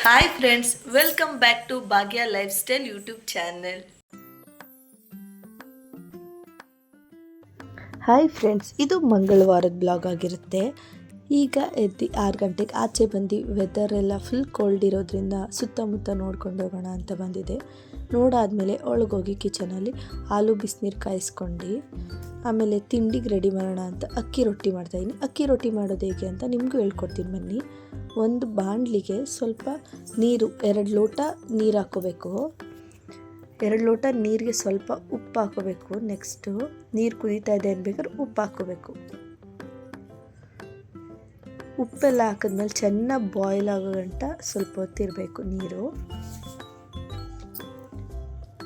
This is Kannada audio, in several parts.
Hi friends, welcome back to Bhagya lifestyle YouTube channel. Hi friends, ಇದು ಮಂಗಳವಾರದ ಬ್ಲಾಗ್ ಆಗಿರುತ್ತೆ. ಈಗ ಎದ್ದು 6 ಗಂಟೆಗೆ ಆಚೆ ಬಂದು ವೆದರ್ ಎಲ್ಲ ಫುಲ್ ಕೋಲ್ಡ್ ಇರೋದ್ರಿಂದ ಸುತ್ತಮುತ್ತ ನೋಡ್ಕೊಂಡು ಹೋಗೋಣ ಅಂತ ಬಂದಿದೆ. ನೋಡಾದಮೇಲೆ ಒಳಗೋಗಿ ಕಿಚನಲ್ಲಿ ಆಲೂ ಬಿಸಿನೀರು ಕಾಯಿಸ್ಕೊಂಡು ಆಮೇಲೆ ತಿಂಡಿಗೆ ರೆಡಿ ಮಾಡೋಣ ಅಂತ ಅಕ್ಕಿ ರೊಟ್ಟಿ ಮಾಡ್ತಾಯಿದ್ದೀನಿ. ಅಕ್ಕಿ ರೊಟ್ಟಿ ಮಾಡೋದು ಹೇಗೆ ಅಂತ ನಿಮಗೂ ಹೇಳ್ಕೊಡ್ತೀನಿ ಬನ್ನಿ. ಒಂದು ಬಾಣಲಿಗೆ ಸ್ವಲ್ಪ ನೀರು, 2 ಲೋಟ ನೀರು ಹಾಕ್ಕೋಬೇಕು. 2 ಲೋಟ ನೀರಿಗೆ ಸ್ವಲ್ಪ ಉಪ್ಪು ಹಾಕೋಬೇಕು. ನೆಕ್ಸ್ಟು ನೀರು ಕುದೀತಾ ಇದೆ ಅನ್ಬೇಕಾದ್ರೆ ಉಪ್ಪು ಹಾಕ್ಕೋಬೇಕು. ಉಪ್ಪೆಲ್ಲ ಹಾಕಿದ್ಮೇಲೆ ಚೆನ್ನಾಗಿ ಬಾಯ್ಲ್ ಆಗೋ ಗಂಟ ಸ್ವಲ್ಪ ಹೊತ್ತಿರಬೇಕು ನೀರು.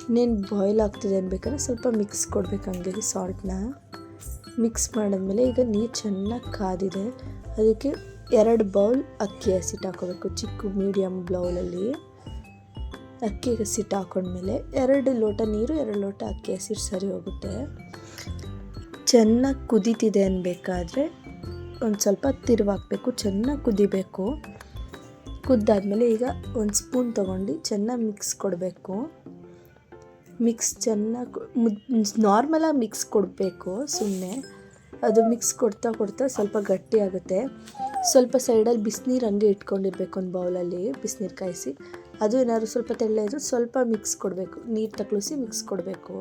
ಇನ್ನೇನು ಬಾಯ್ಲ್ ಆಗ್ತಿದೆ ಅನ್ಬೇಕಾದ್ರೆ ಸ್ವಲ್ಪ ಮಿಕ್ಸ್ ಕೊಡಬೇಕು. ಹಂಗೆ ಸಾಲ್ಟ್ನ ಮಿಕ್ಸ್ ಮಾಡಿದ್ಮೇಲೆ ಈಗ ನೀರು ಚೆನ್ನಾಗಿ ಕಾದಿದೆ. ಅದಕ್ಕೆ 2 ಬೌಲ್ ಅಕ್ಕಿ ಹಸಿಟ್ಟು ಹಾಕೋಬೇಕು. ಚಿಕ್ಕ ಮೀಡಿಯಮ್ ಬೌಲಲ್ಲಿ ಅಕ್ಕಿ ಹಸಿಟ್ಟು ಹಾಕೊಂಡ್ಮೇಲೆ 2 ಲೋಟ ನೀರು, 2 ಲೋಟ ಅಕ್ಕಿ ಹಸಿಟ್ಟು ಸರಿ ಹೋಗುತ್ತೆ. ಚೆನ್ನಾಗಿ ಕುದೀತಿದೆ ಅನ್ಬೇಕಾದ್ರೆ ಒಂದು ಸ್ವಲ್ಪ ತಿರುವಾಕಬೇಕು. ಚೆನ್ನಾಗಿ ಕುದಿಬೇಕು. ಕುದ್ದಾದ್ಮೇಲೆ ಈಗ ಒಂದು ಸ್ಪೂನ್ ತೊಗೊಂಡು ಚೆನ್ನಾಗಿ ಮಿಕ್ಸ್ ಕೊಡಬೇಕು. ಮಿಕ್ಸ್ ಚೆನ್ನಾಗಿ ನಾರ್ಮಲಾಗಿ ಮಿಕ್ಸ್ ಕೊಡಬೇಕು. ಸುಮ್ಮನೆ ಅದು ಮಿಕ್ಸ್ ಕೊಡ್ತಾ ಸ್ವಲ್ಪ ಗಟ್ಟಿ ಆಗುತ್ತೆ. ಸ್ವಲ್ಪ ಸೈಡಲ್ಲಿ ಬಿಸಿನೀರು ಹಂಗೆ ಇಟ್ಕೊಂಡಿರ್ಬೇಕು. ಒಂದು ಬೌಲಲ್ಲಿ ಬಿಸಿನೀರು ಕಾಯಿಸಿ, ಅದು ಏನಾದ್ರು ಸ್ವಲ್ಪ ತೆಳ್ಳ ಇದ್ರೂ ಸ್ವಲ್ಪ ಮಿಕ್ಸ್ ಕೊಡಬೇಕು. ನೀರು ತಕ್ಳಿಸಿ ಮಿಕ್ಸ್ ಕೊಡಬೇಕು.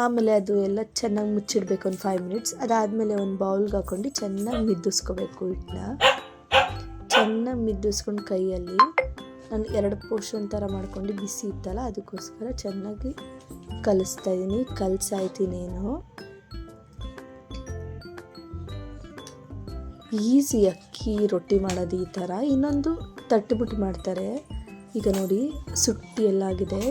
ಆಮೇಲೆ ಅದು ಎಲ್ಲ ಚೆನ್ನಾಗಿ ಮುಚ್ಚಿಡಬೇಕು ಒಂದು 5 ಮಿನಿಟ್ಸ್. ಅದಾದಮೇಲೆ ಒಂದು ಬೌಲ್ಗೆ ಹಾಕ್ಕೊಂಡು ಚೆನ್ನಾಗಿ ಮಿದ್ದಿಸ್ಕೋಬೇಕು. ಹಿಟ್ಟನ್ನ ಚೆನ್ನಾಗಿ ಮಿದ್ದಿಸ್ಕೊಂಡು ಕೈಯಲ್ಲಿ ನಾನು 2 ಪೋರ್ಷನ್ ಥರ ಮಾಡ್ಕೊಂಡು ಬಿಸಿ ಇತ್ತಲ್ಲ ಅದಕ್ಕೋಸ್ಕರ ಚೆನ್ನಾಗಿ ಕಲಿಸ್ತಾಯಿದ್ದೀನಿ. ಕಲಸಾಯ್ತೀನೇನು ಈಸಿ ಅಕ್ಕಿ ರೊಟ್ಟಿ ಮಾಡೋದು ಈ ಥರ. ಇನ್ನೊಂದು ತಟ್ಟಿಬಿಟ್ಟು ಮಾಡ್ತಾರೆ. ಈಗ ನೋಡಿ ಸುಟ್ಟಿ ಎಲ್ಲ ಆಗಿದೆ,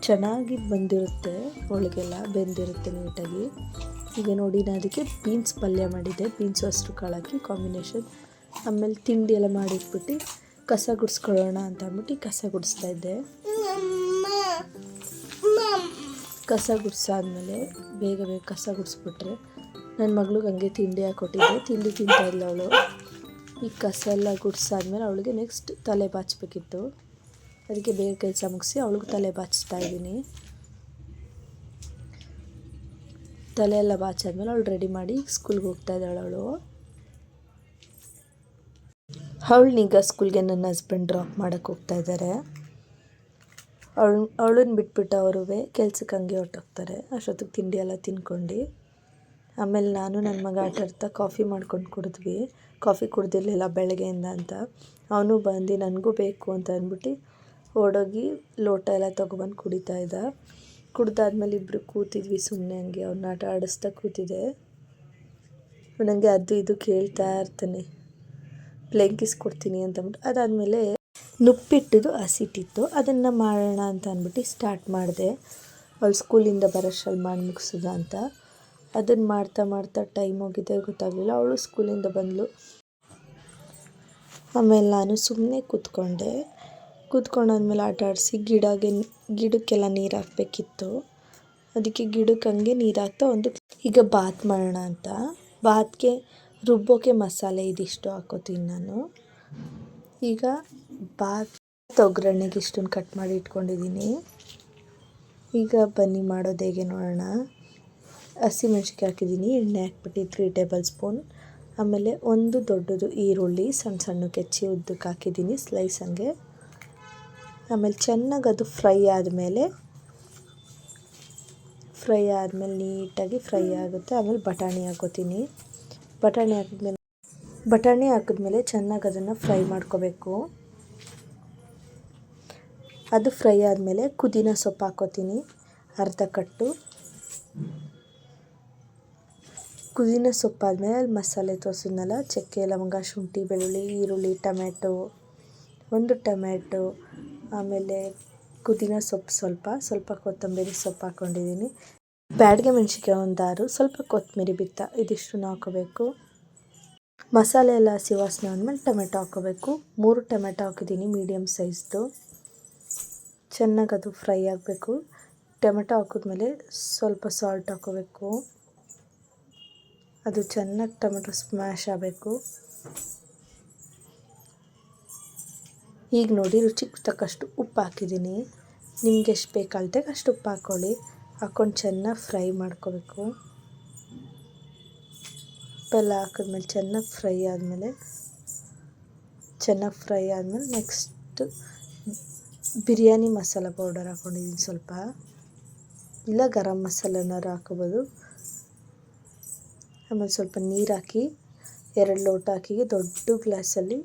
ಚೆನ್ನಾಗಿ ಬಂದಿರುತ್ತೆ, ಒಳಗೆಲ್ಲ ಬೆಂದಿರುತ್ತೆ ನೀಟಾಗಿ. ಈಗ ನೋಡಿ ನಾನು ಅದಕ್ಕೆ ಬೀನ್ಸ್ ಪಲ್ಯ ಮಾಡಿದ್ದೆ, ಬೀನ್ಸ್ ಹಸಿರು ಕಾಳು ಹಾಕಿ ಕಾಂಬಿನೇಷನ್. ಆಮೇಲೆ ತಿಂಡಿ ಎಲ್ಲ ಮಾಡಿಟ್ಬಿಟ್ಟು ಕಸ ಗುಡಿಸ್ಕೊಳ್ಳೋಣ ಅಂತ ಅಂದ್ಬಿಟ್ಟು ಕಸ ಗುಡಿಸ್ತಾಯಿದ್ದೆ. ಕಸ ಗುಡಿಸಾದ್ಮೇಲೆ ಬೇಗ ಕಸ ಗುಡಿಸ್ಬಿಟ್ರೆ ನನ್ನ ಮಗಳಿಗೆ ಹಂಗೆ ತಿಂಡಿ ಹಾಕ್ಕೊಟ್ಟಿದ್ದೆ. ತಿಂಡಿ ತಿಂತಾಯಿಲ್ಲ ಅವಳು. ಈ ಕಸ ಎಲ್ಲ ಗುಡಿಸಾದ್ಮೇಲೆ ಅವಳಿಗೆ ನೆಕ್ಸ್ಟ್ ತಲೆ ಬಾಚಬೇಕಿತ್ತು. ಅದಕ್ಕೆ ಬೇಗ ಕೆಲಸ ಮುಗಿಸಿ ಅವಳಿಗೆ ತಲೆ ಬಾಚ್ತಾ ಇದ್ದೀನಿ. ತಲೆ ಎಲ್ಲ ಬಾಚಾದ್ಮೇಲೆ ಅವಳು ರೆಡಿ ಮಾಡಿ ಸ್ಕೂಲ್ಗೆ ಹೋಗ್ತಾ ಇದ್ದಾಳೆ. ಅವಳನ್ನೀಗ ಸ್ಕೂಲ್ಗೆ ನನ್ನ ಹಸ್ಬೆಂಡ್ ಡ್ರಾಪ್ ಮಾಡೋಕ್ಕೆ ಹೋಗ್ತಾ ಇದ್ದಾರೆ. ಅವಳನ್ನ ಬಿಟ್ಬಿಟ್ಟು ಅವರು ಕೆಲ್ಸಕ್ಕೆ ಹಂಗೆ ಹೊರಟೋಗ್ತಾರೆ. ಅಷ್ಟೊತ್ತಿಗೆ ತಿಂಡಿ ಎಲ್ಲ ತಿನ್ಕೊಂಡು ಆಮೇಲೆ ನಾನು ನನ್ನ ಮಗ ಆಟ ಆಡ್ತಾ ಕಾಫಿ ಮಾಡ್ಕೊಂಡು ಕುಡಿದ್ವಿ. ಕಾಫಿ ಕುಡ್ದಿರಲಿಲ್ಲ ಬೆಳಗ್ಗೆಯಿಂದ ಅಂತ. ಅವನು ಬಂದು ನನಗೂ ಬೇಕು ಅಂತ ಅಂದ್ಬಿಟ್ಟು ಓಡೋಗಿ ಲೋಟ ಎಲ್ಲ ತೊಗೊಬಂದು ಕುಡಿತಾ ಇದ್ದ. ಕುಡ್ದಾದ್ಮೇಲೆ ಇಬ್ಬರು ಕೂತಿದ್ವಿ ಸುಮ್ಮನೆ ಹಂಗೆ. ಅವ್ನ ಆಟ ಆಡಿಸ್ತಾ ಕೂತಿದ್ದೆ. ನನಗೆ ಅದು ಇದು ಕೇಳ್ತಾ ಇರ್ತಾನೆ, ಪ್ಲೇನ್ ಕಿಸ್ ಕೊಡ್ತೀನಿ ಅಂತಂದ್ಬಿಟ್ಟು. ಅದಾದಮೇಲೆ ನುಪ್ಪಿಟ್ಟಿದ್ದು ಹಸಿಟ್ಟಿತ್ತು, ಅದನ್ನು ಮಾಡೋಣ ಅಂತ ಅಂದ್ಬಿಟ್ಟು ಸ್ಟಾರ್ಟ್ ಮಾಡಿದೆ. ಅವಳು ಸ್ಕೂಲಿಂದ ಬರೋಷ್ಟ್ರಲ್ಲಿ ಮಾಡಿ ಮುಗಿಸೋದ ಅಂತ. ಅದನ್ನು ಮಾಡ್ತಾ ಟೈಮ್ ಹೋಗಿದೆ ಗೊತ್ತಾಗಲಿಲ್ಲ. ಅವಳು ಸ್ಕೂಲಿಂದ ಬಂದಳು. ಆಮೇಲೆ ನಾನು ಸುಮ್ಮನೆ ಕೂತ್ಕೊಂಡಾದ್ಮೇಲೆ ಆಟ ಆಡಿಸಿ ಗಿಡಕ್ಕೆಲ್ಲ ನೀರು ಹಾಕಬೇಕಿತ್ತು. ಅದಕ್ಕೆ ಗಿಡಕ್ಕೆ ಹಂಗೆ ನೀರು ಹಾಕ್ತಾ ಈಗ ಬಾತ್ ಮಾಡೋಣ ಅಂತ. ಬಾತ್ಗೆ ರುಬ್ಬೋಕ್ಕೆ ಮಸಾಲೆ ಇದಿಷ್ಟು ಹಾಕೋತೀನಿ ನಾನು. ಈಗ ಬಾತ್ ಒಗ್ಗರಣೆಗೆ ಇಷ್ಟನ್ನು ಕಟ್ ಮಾಡಿ ಇಟ್ಕೊಂಡಿದ್ದೀನಿ. ಈಗ ಬನ್ನಿ ಮಾಡೋದು ಹೇಗೆ ನೋಡೋಣ. ಹಸಿಮೆಣ್ಸಿನ್ಕಾಯಿ ಹಾಕಿದ್ದೀನಿ, ಎಣ್ಣೆ ಹಾಕ್ಬಿಟ್ಟು 3 ಟೇಬಲ್ ಸ್ಪೂನ್. ಆಮೇಲೆ ಒಂದು ದೊಡ್ಡದು ಈರುಳ್ಳಿ ಸಣ್ಣಕ್ಕೆ ಹೆಚ್ಚಿ ಉದ್ದಕ್ಕೆ ಹಾಕಿದ್ದೀನಿ ಸ್ಲೈಸ್ ಹಂಗೆ. ಆಮೇಲೆ ಚೆನ್ನಾಗಿ ಅದು ಫ್ರೈ ಆದಮೇಲೆ ನೀಟಾಗಿ ಫ್ರೈ ಆಗುತ್ತೆ. ಆಮೇಲೆ ಬಟಾಣಿ ಹಾಕೋತೀನಿ. ಬಟಾಣಿ ಹಾಕಿದ್ಮೇಲೆ ಚೆನ್ನಾಗಿ ಅದನ್ನು ಫ್ರೈ ಮಾಡ್ಕೋಬೇಕು. ಅದು ಫ್ರೈ ಆದಮೇಲೆ ಪುದೀನ ಸೊಪ್ಪು ಹಾಕೋತೀನಿ, ಅರ್ಧ ಕಟ್ಟು. ಪುದೀನ ಸೊಪ್ಪಾದಮೇಲೆ ಅಲ್ಲಿ ಮಸಾಲೆ ತೋರಿಸಿದ್ನಲ್ಲ, ಚಕ್ಕೆ ಲವಂಗ ಶುಂಠಿ ಬೆಳ್ಳುಳ್ಳಿ ಈರುಳ್ಳಿ ಟೊಮೆಟೊ, ಒಂದು ಟೊಮೆಟೊ, ಆಮೇಲೆ ಪುದೀನ ಸೊಪ್ಪು ಸ್ವಲ್ಪ ಕೊತ್ತಂಬರಿ ಸೊಪ್ಪು ಹಾಕ್ಕೊಂಡಿದ್ದೀನಿ. ಬ್ಯಾಡಗೆ ಮೆಣಸಿನ್ಕಾಯಿ ಒಂದು 6, ಸ್ವಲ್ಪ ಕೊತ್ತಂಬರಿ ಬಿತ್ತ, ಇದಿಷ್ಟನ್ನು ಹಾಕೋಬೇಕು. ಮಸಾಲೆ ಎಲ್ಲ ಹಸಿ ವಾಸನೆ ಆದಮೇಲೆ ಟೊಮೆಟೊ ಹಾಕ್ಕೋಬೇಕು. 3 ಟೊಮೆಟೊ ಹಾಕಿದ್ದೀನಿ ಮೀಡಿಯಮ್ ಸೈಜ್ದು. ಚೆನ್ನಾಗಿ ಅದು ಫ್ರೈ ಆಗಬೇಕು. ಟೊಮೆಟೊ ಹಾಕಿದ್ಮೇಲೆ ಸ್ವಲ್ಪ ಸಾಲ್ಟ್ ಹಾಕ್ಕೋಬೇಕು. ಅದು ಚೆನ್ನಾಗಿ ಟೊಮೆಟೊ ಸ್ಮ್ಯಾಶ್ ಆಗಬೇಕು. ಈಗ ನೋಡಿ ರುಚಿಗೆ ತಕ್ಕಷ್ಟು ಉಪ್ಪು ಹಾಕಿದ್ದೀನಿ. ನಿಮ್ಗೆ ಎಷ್ಟು ಬೇಕು ಅಳತೆಗೆ ಅಷ್ಟು ಉಪ್ಪು ಹಾಕ್ಕೊಳ್ಳಿ. ಹಾಕ್ಕೊಂಡು ಚೆನ್ನಾಗಿ ಫ್ರೈ ಮಾಡ್ಕೋಬೇಕು. ಉಪ್ಪೆಲ್ಲ ಹಾಕಿದ್ಮೇಲೆ ಚೆನ್ನಾಗಿ ಫ್ರೈ ಆದಮೇಲೆ ನೆಕ್ಸ್ಟ್ ಬಿರಿಯಾನಿ ಮಸಾಲ ಪೌಡರ್ ಹಾಕ್ಕೊಂಡಿದ್ದೀನಿ ಸ್ವಲ್ಪ, ಇಲ್ಲ ಗರಂ ಮಸಾಲನಾರು ಹಾಕೋಬೋದು. ಆಮೇಲೆ ಸ್ವಲ್ಪ ನೀರು ಹಾಕಿ 2 ಲೋಟ ಅಕ್ಕಿಗೆ ದೊಡ್ಡ ಗ್ಲಾಸಲ್ಲಿ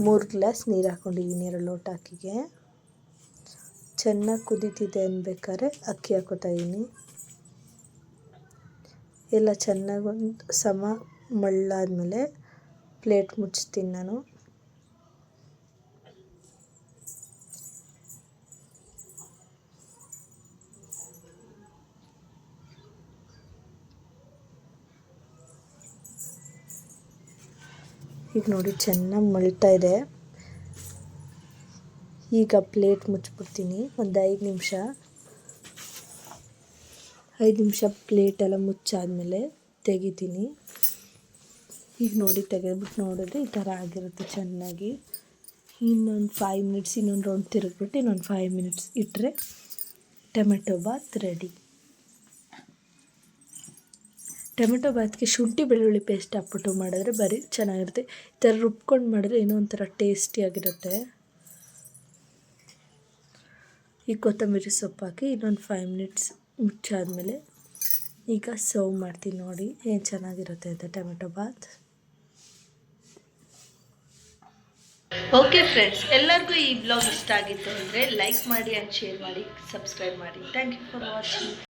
3 ಗ್ಲಾಸ್ ನೀರು ಹಾಕ್ಕೊಂಡಿದ್ದೀನಿ 2 ಲೋಟ ಅಕ್ಕಿಗೆ. ಚೆನ್ನಾಗಿ ಕುದೀತಿದೆ ಅನ್ಬೇಕಾದ್ರೆ ಅಕ್ಕಿ ಹಾಕೋತಾ ಇದ್ದೀನಿ. ಎಲ್ಲ ಚೆನ್ನಾಗಿ ಒಂದು ಸಮ ಮಳ್ಳಾದಮೇಲೆ ಪ್ಲೇಟ್ ಮುಚ್ತೀನಿ ನಾನು. ಈಗ ನೋಡಿ ಚೆನ್ನಾಗಿ ಮಳ್ತಾ ಇದೆ. ಈಗ ಪ್ಲೇಟ್ ಮುಚ್ಚಿಬಿಡ್ತೀನಿ ಒಂದು 5 ನಿಮಿಷ ಪ್ಲೇಟೆಲ್ಲ ಮುಚ್ಚಾದಮೇಲೆ ತೆಗಿತೀನಿ. ಈಗ ನೋಡಿ ತೆಗೆದ್ಬಿಟ್ಟು ನೋಡಿದ್ರೆ ಈ ಥರ ಆಗಿರುತ್ತೆ ಚೆನ್ನಾಗಿ. ಇನ್ನೊಂದು 5 ಮಿನಿಟ್ಸ್ ಇನ್ನೊಂದು ರೌಂಡ್ ತಿರುಗ್ಬಿಟ್ಟು ಇನ್ನೊಂದು 5 ಮಿನಿಟ್ಸ್ ಇಟ್ಟರೆ ಟೊಮೆಟೊ ಬಾತ್ ರೆಡಿ. ಟೊಮೆಟೊ ಬಾತ್ಗೆ ಶುಂಠಿ ಬೆಳ್ಳುಳ್ಳಿ ಪೇಸ್ಟ್ ಹಾಕ್ಬಿಟ್ಟು ಮಾಡಿದ್ರೆ ಬರೀ ಚೆನ್ನಾಗಿರುತ್ತೆ. ಈ ಥರ ರುಬ್ಕೊಂಡು ಮಾಡಿದ್ರೆ ಏನೋ ಒಂಥರ ಟೇಸ್ಟಿಯಾಗಿರುತ್ತೆ. ಈಗ ಕೊತ್ತಂಬರಿ ಸೊಪ್ಪು ಹಾಕಿ ಇನ್ನೊಂದು 5 ಮಿನಿಟ್ಸ್ ಮುಚ್ಚಾದಮೇಲೆ ಈಗ ಸರ್ವ್ ಮಾಡ್ತೀನಿ. ನೋಡಿ ಏನು ಚೆನ್ನಾಗಿರುತ್ತೆ ಅಂತ ಟೊಮೆಟೊ ಬಾತ್. ಓಕೆ ಫ್ರೆಂಡ್ಸ್, ಎಲ್ಲರಿಗೂ ಈ ಬ್ಲಾಗ್ ಇಷ್ಟ ಆಗಿತ್ತು ಅಂದರೆ ಲೈಕ್ ಮಾಡಿ ಆ್ಯಂಡ್ ಶೇರ್ ಮಾಡಿ, ಸಬ್ಸ್ಕ್ರೈಬ್ ಮಾಡಿ. Thank you for watching.